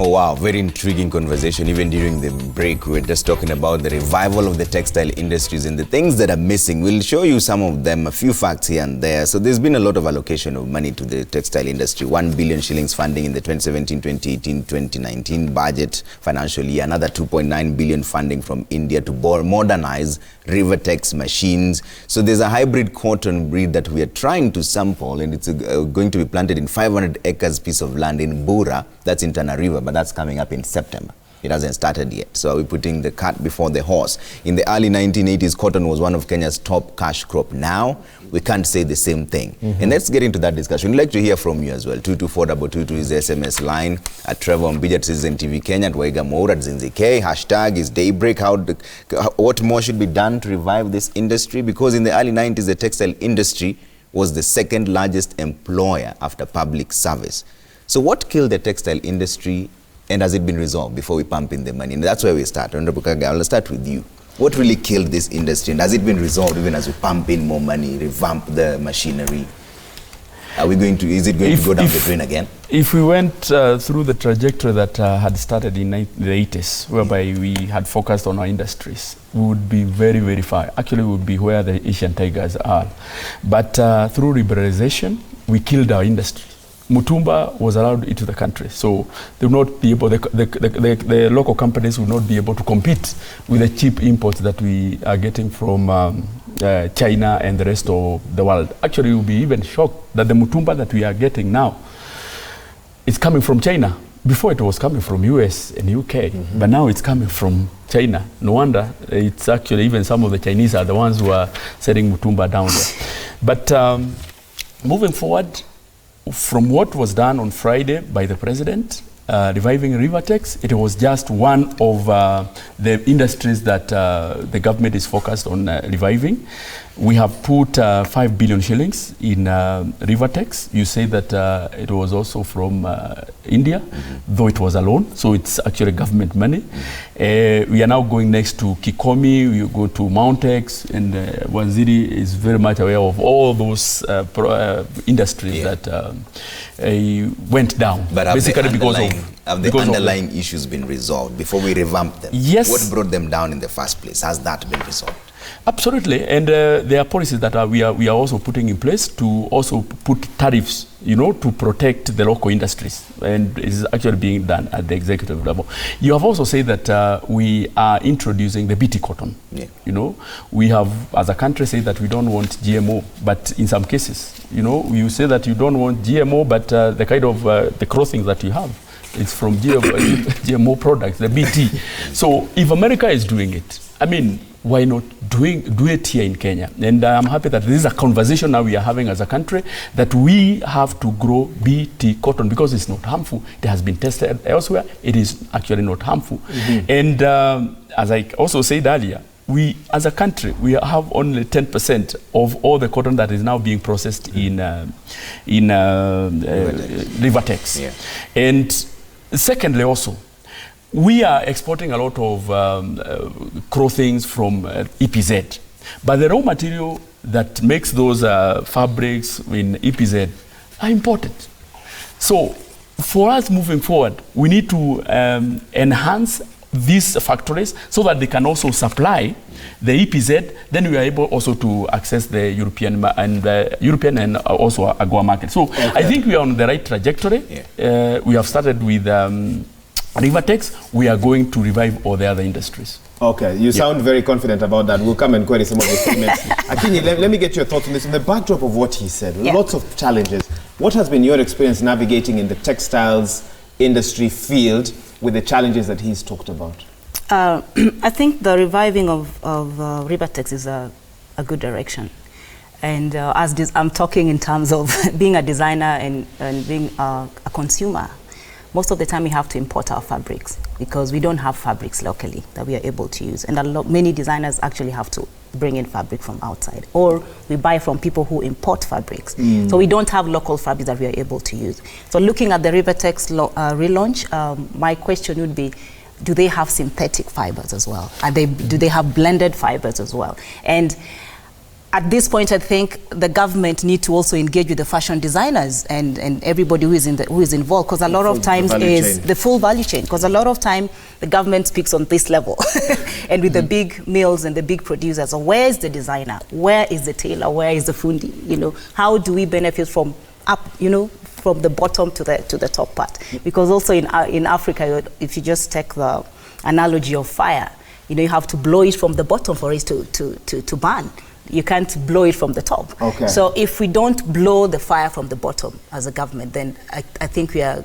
Oh wow, very intriguing conversation. Even during the break, we were just talking about the revival of the textile industries and the things that are missing. We'll show you some of them, a few facts here and there. So there's been a lot of allocation of money to the textile industry. 1 billion shillings funding in the 2017, 2018, 2019 budget financial year. Another 2.9 billion funding from India to modernize Rivertex machines. So there's a hybrid cotton breed that we are trying to sample, and it's going to be planted in 500 acres piece of land in Bura. That's in Tana River, but that's coming up in September. It hasn't started yet. So we're putting the cart before the horse. In the early 1980s, cotton was one of Kenya's top cash crop. Now, we can't say the same thing. And let's get into that discussion. We'd like to hear from you as well. 22422 is the SMS line. At Trevor Mbija at Citizen TV Kenya, at Waiga Moura at Zinzi K. Hashtag is Daybreak. What more should be done to revive this industry? Because in the early 90s, the textile industry was the second largest employer after public service. So what killed the textile industry, and has it been resolved before we pump in the money? And that's where we start. Honorable Kaga, I'll start with you. What really killed this industry, and has it been resolved even as we pump in more money, revamp the machinery? Are we going to, is it going to go down the drain again? If we went through the trajectory that had started in the 80s, whereby we had focused on our industries, we would be very, very far. Actually, we would be where the Asian tigers are. But through liberalization, we killed our industry. Mutumba was allowed into the country, so they would not be able, the local companies would not be able to compete with the cheap imports that we are getting from China and the rest of the world. Actually, you'll be even shocked that the Mutumba that we are getting now is coming from China. Before it was coming from US and UK, but now it's coming from China. No wonder it's actually even some of the Chinese are the ones who are setting Mutumba down there. But moving forward, from what was done on Friday by the president, reviving Rivertex, it was just one of the industries that the government is focused on reviving. We have put 5 billion shillings in Rivertex. You say that it was also from India, though it was a loan, so it's actually government money. We are now going next to Kikomi, we go to Mountex, and Wanziri is very much aware of all those industries that went down. But basically have the underlying issues been resolved before we revamp them? Yes. What brought them down in the first place? Has that been resolved? Absolutely, and there are policies that we are also putting in place to also put tariffs, you know, to protect the local industries, and it is actually being done at the executive level. You have also said that we are introducing the BT cotton. Yeah. You know, we have, as a country, said that we don't want GMO, but in some cases, you know, you say that you don't want GMO, but the kind of the clothing that you have, it's from GMO products, the BT. So if America is doing it, I mean, why not do it here in Kenya? And I'm happy that this is a conversation now we are having as a country, that we have to grow BT cotton because it's not harmful. It has been tested elsewhere. It is actually not harmful. And as I also said earlier, we as a country, we have only 10% of all the cotton that is now being processed in Rivertex. Yeah. And secondly also, we are exporting a lot of clothing from EPZ, but the raw material that makes those fabrics in EPZ are imported. So for us moving forward, we need to enhance these factories so that they can also supply the EPZ. Then we are able also to access the European and also AGOA market. So I think we are on the right trajectory. Yeah. We have started with Rivertex. We are going to revive all the other industries. Okay, you sound very confident about that. We'll come and query some of the statements. Akinyi, let me get your thoughts on this. In the backdrop of what he said, lots of challenges. What has been your experience navigating in the textiles industry field with the challenges that he's talked about? I think the reviving of Rivertex is a good direction. And I'm talking in terms of being a designer and being a consumer. Most of the time we have to import our fabrics because we don't have fabrics locally that we are able to use. And many designers actually have to bring in fabric from outside, or we buy from people who import fabrics. So we don't have local fabrics that we are able to use. So looking at the Rivertex relaunch, my question would be, do they have synthetic fibers as well? Do they have blended fibers as well? And at this point, I think the government need to also engage with the fashion designers and everybody who is involved, because a lot of times is the full value chain. Because a lot of time the government speaks on this level, and with the big mills and the big producers. So where is the designer? Where is the tailor? Where is the fundi? You know, how do we benefit from up? You know, from the bottom to the top part? Because also in Africa, if you just take the analogy of fire, you know, you have to blow it from the bottom for it to burn. You can't blow it from the top. Okay. So if we don't blow the fire from the bottom as a government, then I think we are...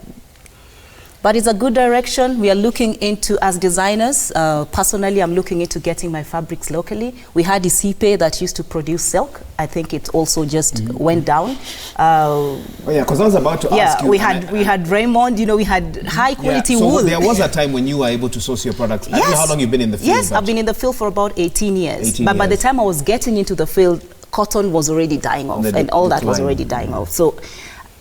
But it's a good direction. We are looking into, as designers, personally, I'm looking into getting my fabrics locally. We had Isipe that used to produce silk. I think it also just went down. Oh yeah, because I was about to ask you. We had Raymond, you know, we had high quality so wool. There was a time when you were able to source your products. I don't know how long you've been in the field. Yes, I've been in the field for about 18 years. But by the time I was getting into the field, cotton was already dying off, and all that was already dying off. So,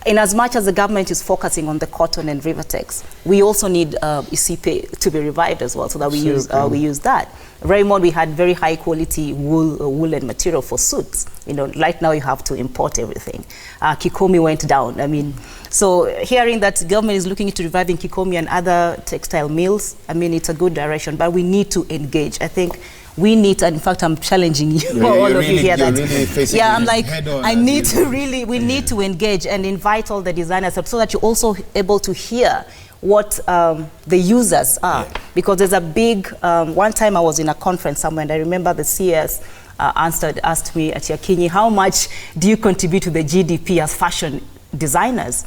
in as much as the government is focusing on the cotton and Rivertex, we also need Isipe to be revived as well, so that we use that. Raymond, we had very high quality woolen material for suits. You know, right now you have to import everything. Kikomi went down. I mean, so hearing that government is looking into reviving Kikomi and other textile mills, I mean, it's a good direction, but we need to engage. I think we need, and in fact, I'm challenging you, all of you here. I'm like, I need to really, we need to engage and invite all the designers up so that you're also able to hear what the users are. Because there's a big, one time I was in a conference somewhere, and I remember the CS asked me, Atiakinyi, how much do you contribute to the GDP as fashion designers?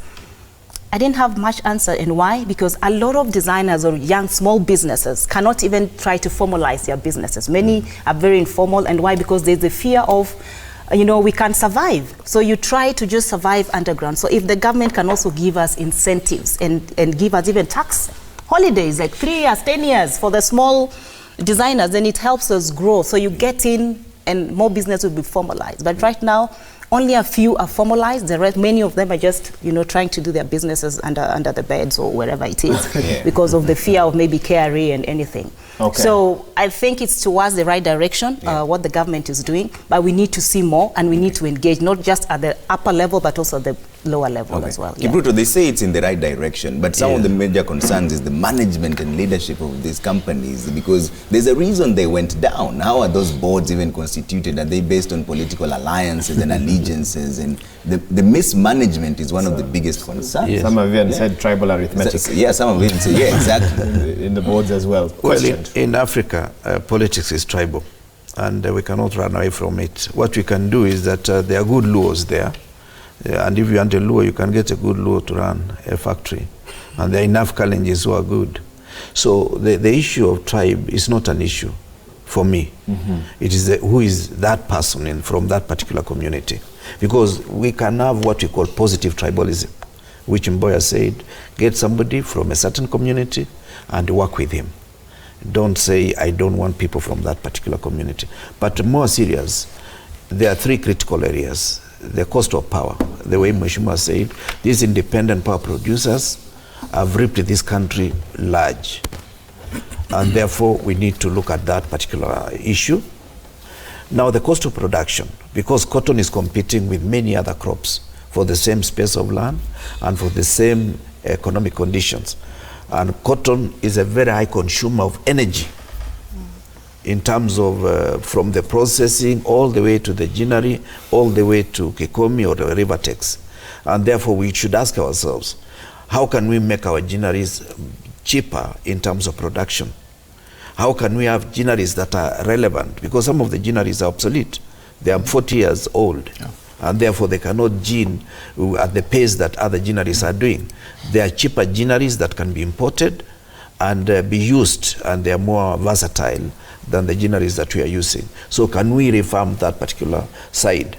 I didn't have much answer. And why? Because a lot of designers or young small businesses cannot even try to formalize their businesses. Many are very informal. And why? Because there's the fear of, you know, we can't survive. So you try to just survive underground. So if the government can also give us incentives and give us even tax holidays, like 3 years, 10 years for the small designers, then it helps us grow. So you get in and more business will be formalized. But right now, only a few are formalized. The rest, many of them are just, you know, trying to do their businesses under the beds or wherever it is, because of the fear of maybe KRA and anything. Okay. So I think it's towards the right direction, what the government is doing, but we need to see more, and we need to engage, not just at the upper level, but also at the lower level as well. Kipruto, they say it's in the right direction, but some of the major concerns is the management and leadership of these companies, because there's a reason they went down. How are those boards even constituted? Are they based on political alliances and allegiances? And the mismanagement is one of the biggest concerns. Yes. Some have even said tribal arithmetic. Some have even said, exactly. in the boards as well. Well, in Africa, politics is tribal, and we cannot run away from it. What we can do is that there are good laws there. And if you want a law, you can get a good law to run a factory. And there are enough challenges who are good. So the issue of tribe is not an issue for me. It is who is that person from that particular community. Because we can have what we call positive tribalism, which Mboya said, get somebody from a certain community and work with him. Don't say, I don't want people from that particular community. But more serious, there are 3 critical areas. The cost of power, the way Mheshimiwa said, these independent power producers have ripped this country large. And therefore, we need to look at that particular issue. Now, the cost of production, because cotton is competing with many other crops for the same space of land and for the same economic conditions. And cotton is a very high consumer of energy in terms of from the processing all the way to the ginnery, all the way to Kikomi or the Rivertex. And therefore, we should ask ourselves, how can we make our ginneries cheaper in terms of production? How can we have ginneries that are relevant? Because some of the ginneries are obsolete. They are 40 years old. And therefore, they cannot gin at the pace that other ginneries are doing. There are cheaper ginneries that can be imported and be used, and they are more versatile than the ginneries that we are using. So can we reform that particular side?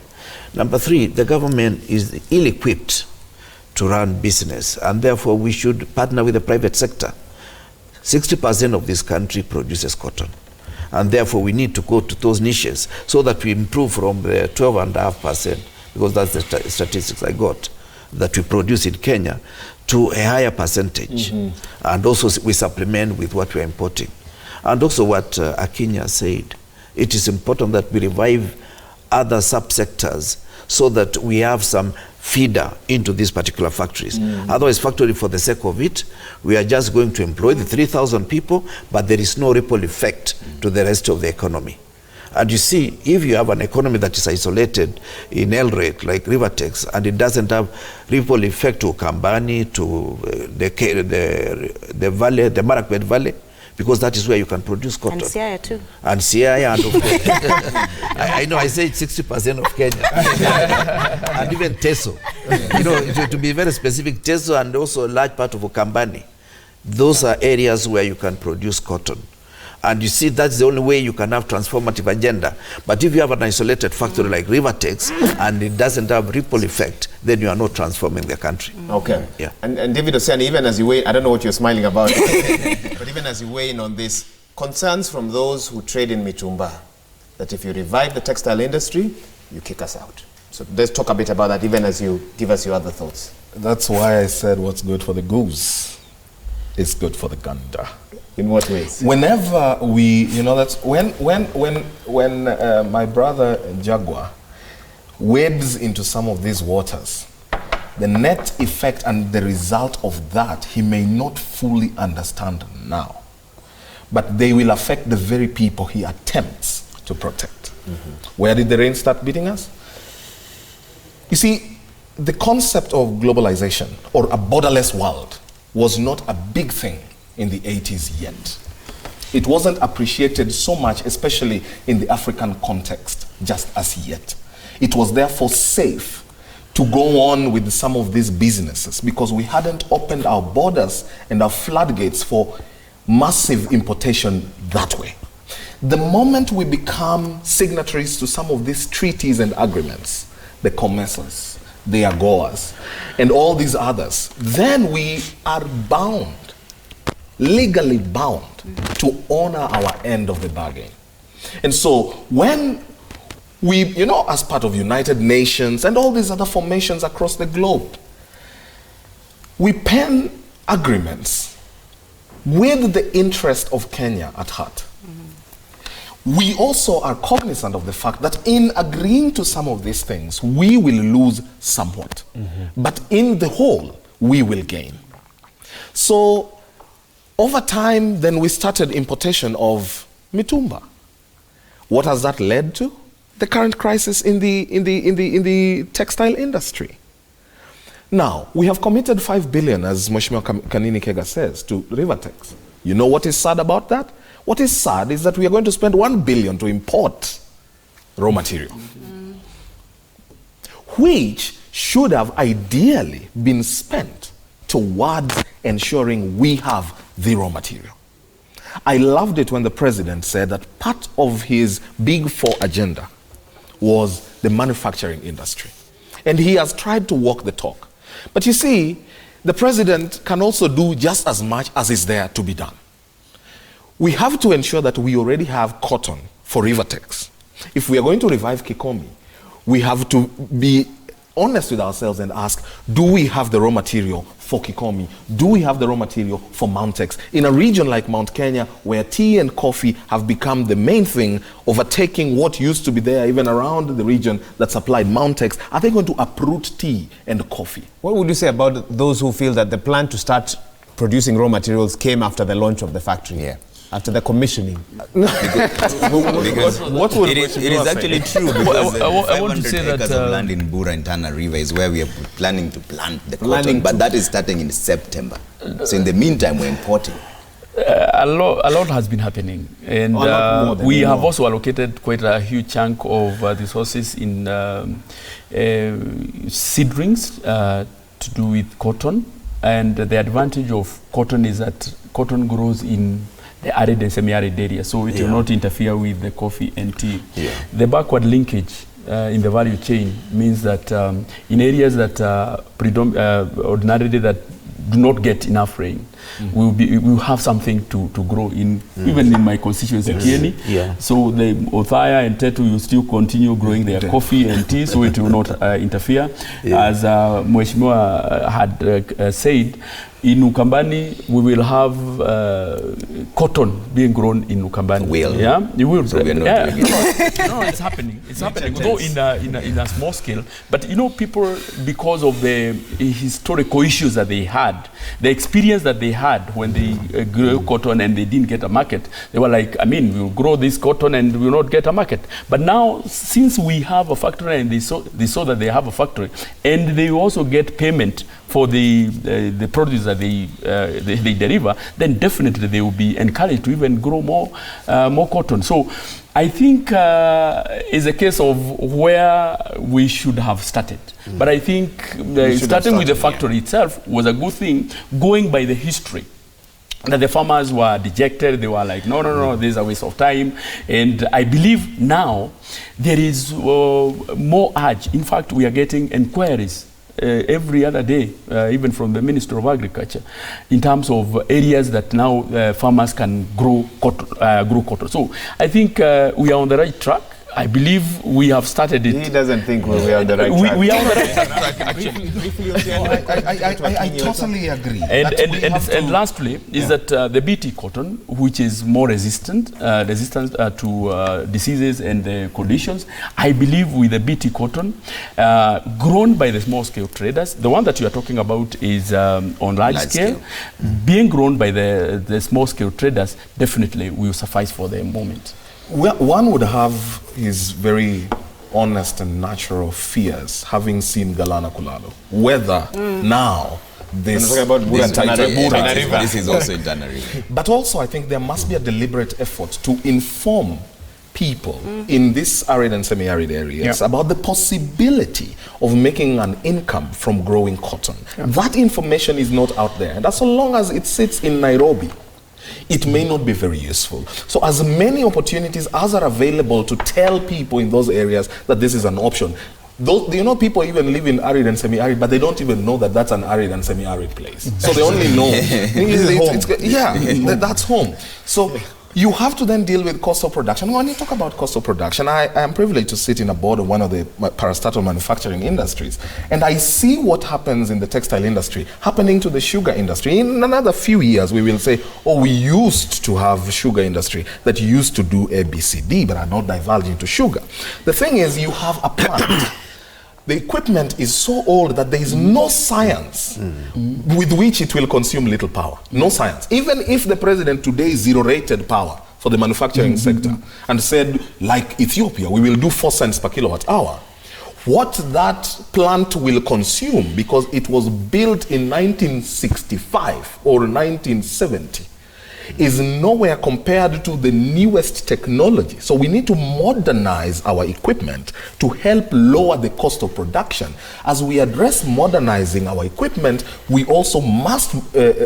Number 3, the government is ill-equipped to run business, and therefore we should partner with the private sector. 60% of this country produces cotton, and therefore we need to go to those niches so that we improve from the 12.5%, because that's the statistics I got, that we produce in Kenya, to a higher percentage. And also we supplement with what we're importing. And also what Akinya said, it is important that we revive other subsectors so that we have some feeder into these particular factories. Otherwise, factory for the sake of it, we are just going to employ the 3,000 people, but there is no ripple effect to the rest of the economy. And you see, if you have an economy that is isolated in Eldoret, like Rivertex, and it doesn't have ripple effect to Kambani, to the valley, the Marakwet Valley, because that is where you can produce cotton. And Siaya too. And Siaya, and of course, I know I say it's 60% of Kenya. And even Teso. You know, to be very specific, Teso and also a large part of Ukambani. Those are areas where you can produce cotton. And you see, that's the only way you can have transformative agenda. But if you have an isolated factory like Rivertex and it doesn't have ripple effect, then you are not transforming the country. Okay. Yeah. And David Oceani, even as you weigh, I don't know what you're smiling about, but even as you weigh in on this, concerns from those who trade in Mitumba, that if you revive the textile industry, you kick us out. So let's talk a bit about that, even as you give us your other thoughts. That's why I said what's good for the goose is good for the gander. In what ways? Whenever we, you know, that's when my brother Jaguar wades into some of these waters, the net effect and the result of that he may not fully understand now, but they will affect the very people he attempts to protect. Where did the rain start beating us? You see, the concept of globalization or a borderless world was not a big thing in the 80s yet. It wasn't appreciated so much, especially in the African context, just as yet. It was therefore safe to go on with some of these businesses because we hadn't opened our borders and our floodgates for massive importation that way. The moment we become signatories to some of these treaties and agreements, the COMESAs, the AGOAs, and all these others, then we are bound, legally bound, to honor our end of the bargain. And so when we, you know, as part of United Nations and all these other formations across the globe, we pen agreements with the interest of Kenya at heart. We also are cognizant of the fact that in agreeing to some of these things, we will lose somewhat. But in the whole, we will gain. So over time, then we started importation of mitumba. What has that led to? The current crisis in the textile industry. Now, we have committed 5 billion, as Mheshimiwa Kanini Kega says, to Rivertex. You know what is sad about that? What is sad is that we are going to spend 1 billion to import raw material, which should have ideally been spent towards ensuring we have the raw material. I loved it when the president said that part of his Big Four agenda was the manufacturing industry. And he has tried to walk the talk. But you see, the president can also do just as much as is there to be done. We have to ensure that we already have cotton for Rivertex. If we are going to revive Kikomi, we have to be honest with ourselves and ask, do we have the raw material for Kikomi? Do we have the raw material for Mountex? In a region like Mount Kenya, where tea and coffee have become the main thing, overtaking what used to be there even around the region that supplied Mountex, are they going to uproot tea and coffee? What would you say about those who feel that the plan to start producing raw materials came after the launch of the factory? Yeah. After the commissioning? Because what would it is actually true, because I want to say that acres of land in Bura and Tana River is where we are planning to plant the cotton, but that is starting in September. So in the meantime, we're importing. A lot has been happening, and we have also allocated quite a huge chunk of resources in seedlings to do with cotton. And the advantage of cotton is that cotton grows in the arid and semi-arid area, so it will not interfere with the coffee and tea. The backward linkage in the value chain means that in areas that ordinarily that do not get enough rain, we'll have something to grow in, even in my constituency, Kieni. So the Othaya and Tetu will still continue growing their coffee and tea, so it will not interfere. As Mheshimiwa had said, In Ukambani, we will have cotton being grown in Ukambani. Yeah, you will. So we are not doing it. No, it's happening. It's happening. Though in a small scale, but you know, people, because of the historical issues that they had, the experience that they had when they grew cotton and they didn't get a market, they were like, I mean, we'll grow this cotton and we will not get a market. But now, since we have a factory and they saw that they have a factory, and they also get payment for the produce that they deliver, then definitely they will be encouraged to even grow more cotton. So I think it's a case of where we should have started. But I think starting with the factory itself was a good thing, going by the history. That the farmers were dejected, they were like, no, this is a waste of time. And I believe now there is more urge. In fact, we are getting inquiries every other day, even from the Minister of Agriculture, in terms of areas that now farmers can grow cotton. So I think we are on the right track. I believe we have started it. He doesn't think we are on the right track. We are on the right track, actually. I totally agree. And lastly, is that the BT cotton, which is more resistant to diseases and conditions, I believe with the BT cotton, grown by the small-scale traders, the one that you are talking about is on large scale. Being grown by the small-scale traders definitely will suffice for the moment. Well, one would have his very honest and natural fears, having seen Galana Kulalo, whether now this is also in Tanariva. But also I think there must be a deliberate effort to inform people in this arid and semi-arid areas about the possibility of making an income from growing cotton. That information is not out there, and as long as it sits in Nairobi, it may not be very useful. So as many opportunities as are available to tell people in those areas that this is an option. Those, you know, people even live in arid and semi-arid, but they don't even know that that's an arid and semi-arid place. So they only know. That's home. So you have to then deal with cost of production. When you talk about cost of production, I am privileged to sit in a board of one of the parastatal manufacturing industries, and I see what happens in the textile industry happening to the sugar industry. In another few years, we will say, oh, we used to have sugar industry that used to do A, B, C, D, but are not divulging into sugar. The thing is, you have a plant. The equipment is so old that there is no science with which it will consume little power. No science. Even if the president today zero-rated power for the manufacturing sector and said, like Ethiopia, we will do 4 cents per kilowatt hour, what that plant will consume, because it was built in 1965 or 1970, is nowhere compared to the newest technology. So we need to modernize our equipment to help lower the cost of production. As we address modernizing our equipment, we also must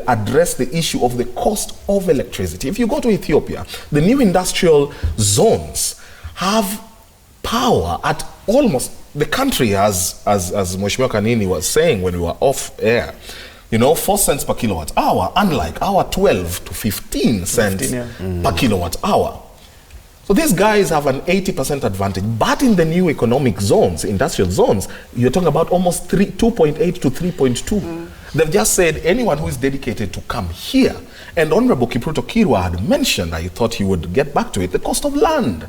address the issue of the cost of electricity. If you go to Ethiopia, the new industrial zones have power at almost, the country, as Mheshimiwa Kanini was saying when we were off air, you know, 4 cents per kilowatt hour, unlike our 12 to 15 cents per kilowatt hour. So these guys have an 80% advantage. But in the new economic zones, industrial zones, you're talking about almost 2.8 to 3.2. They've just said anyone who is dedicated to come here. And Honorable Kipruto Kirwa had mentioned, I thought he would get back to it, the cost of land.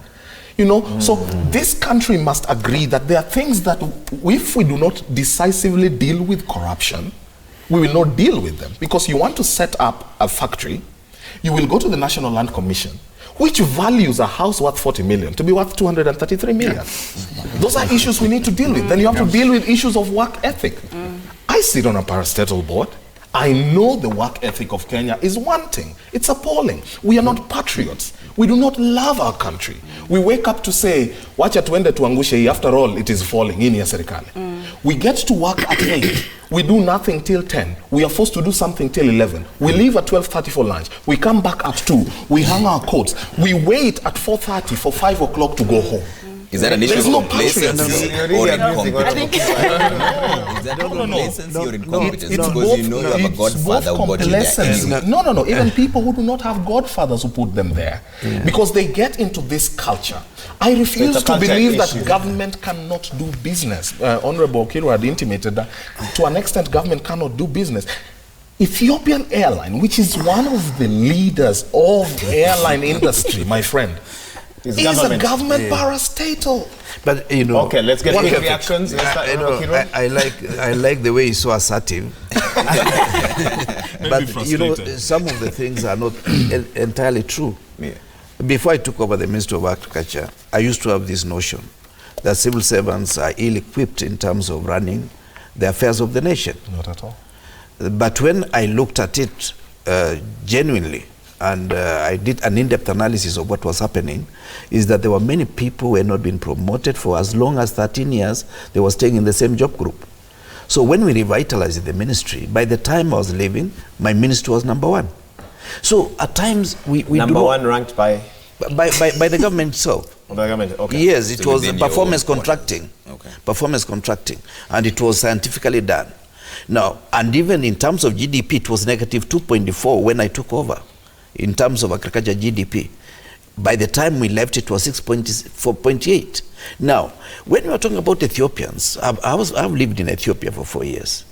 You know, so this country must agree that there are things that if we do not decisively deal with corruption, we will not deal with them. Because you want to set up a factory, you will go to the National Land Commission, which values a house worth 40 million to be worth 233 million. Those are issues we need to deal with. Then you have to deal with issues of work ethic. I sit on a parastatal board. I know the work ethic of Kenya is wanting. It's appalling. We are not patriots. We do not love our country. We wake up to say, wacha tuende tuangushe, after all, it is falling in ya serikali. We get to work at 8. We do nothing till 10. We are forced to do something till 11. We leave at 12:30 for lunch. We come back at 2. We hang our coats. We wait at 4:30 for 5 o'clock to go home. Is that an issue of complacency or incompetence? Is that complacency or incompetence? Because you know you have a godfather who got you there. No. Even people who do not have godfathers who put them there. Because they get into this culture. I refuse to believe that government cannot do business. Honorable Kiro had intimated that to an extent government cannot do business. Ethiopian Airline, which is one of the leaders of the airline industry, my friend, is a government parastatal. But you know, okay, let's get quick reactions. I like the way he's so assertive. But you know, some of the things are not entirely true. Yeah. Before I took over the Ministry of Agriculture, I used to have this notion that civil servants are ill-equipped in terms of running the affairs of the nation. Not at all. But when I looked at it genuinely, and I did an in-depth analysis of what was happening, is that there were many people who had not been promoted for as long as 13 years. They were staying in the same job group. So when we revitalized the ministry, by the time I was leaving, my ministry was number one. So at times we number one ranked by the government itself. By the government, okay. Yes, it So was within performance your contracting. Okay. Performance contracting, and it was scientifically done. Now, and even in terms of GDP, it was negative 2.4 when I took over. In terms of agriculture GDP, by the time we left, it was 6.8. Now, when we are talking about Ethiopians, I've lived in Ethiopia for 4 years.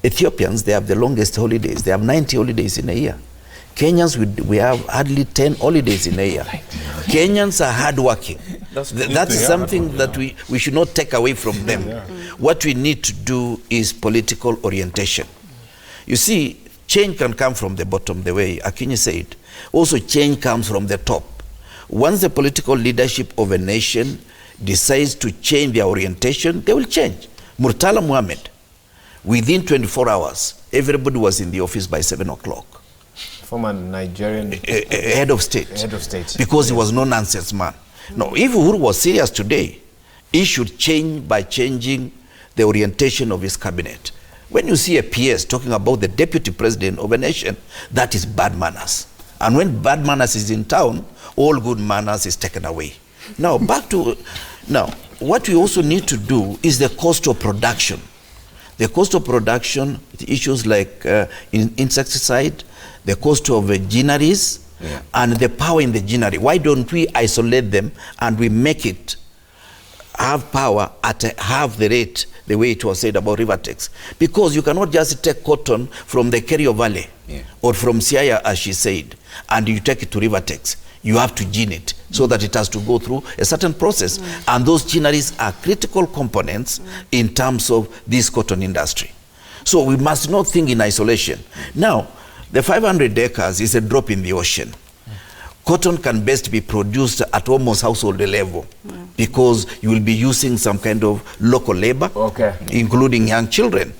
Ethiopians, they have the longest holidays. They have 90 holidays in a year. Kenyans, we have hardly 10 holidays in a year. Kenyans are hardworking. That's something that we should not take away from them. Yeah. What we need to do is political orientation. You see, change can come from the bottom, the way Akinyi said. Also, change comes from the top. Once the political leadership of a nation decides to change their orientation, they will change. Murtala Muhammad, within 24 hours, everybody was in the office by 7 o'clock. Former Nigerian head of state. Head of state. Because he was no nonsense man. Now, if Uhuru was serious today, he should change by changing the orientation of his cabinet. When you see a PS talking about the deputy president of a nation, that is bad manners. And when bad manners is in town, all good manners is taken away. Now, what we also need to do is the cost of production. The cost of production, the issues like insecticide, the cost of ginaries, and the power in the ginnery. Why don't we isolate them and we make it have power at half the rate, the way it was said about Rivertex? Because you cannot just take cotton from the Kerio Valley or from Siaya, as she said, and you take it to Rivertex. You have to gin it so that it has to go through a certain process. And those ginneries are critical components in terms of this cotton industry. So we must not think in isolation. Now, the 500 acres is a drop in the ocean. Cotton can best be produced at almost household level because you will be using some kind of local labor, including young children.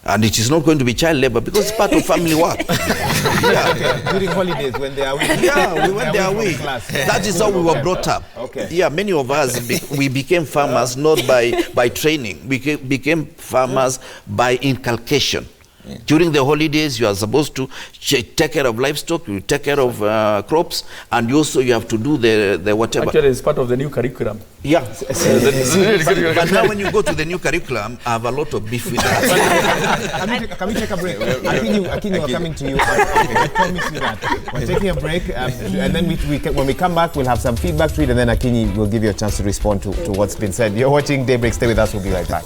And it is not going to be child labor because it's part of family work. During holidays when they are away. We went there away. That is how we were brought up. Many of us, we became farmers not by training. We became farmers by inculcation. During the holidays, you are supposed to take care of livestock, you take care of crops, and also you have to do the whatever. Actually, it's part of the new curriculum. Yeah. But now when you go to the new curriculum, I have a lot of beef with that. Can we take a break? Akinyi, we're coming to you. I promise you that. We're taking a break, and then when we come back, we'll have some feedback to it, and then Akinyi will give you a chance to respond to what's been said. You're watching Daybreak. Stay with us. We'll be right back.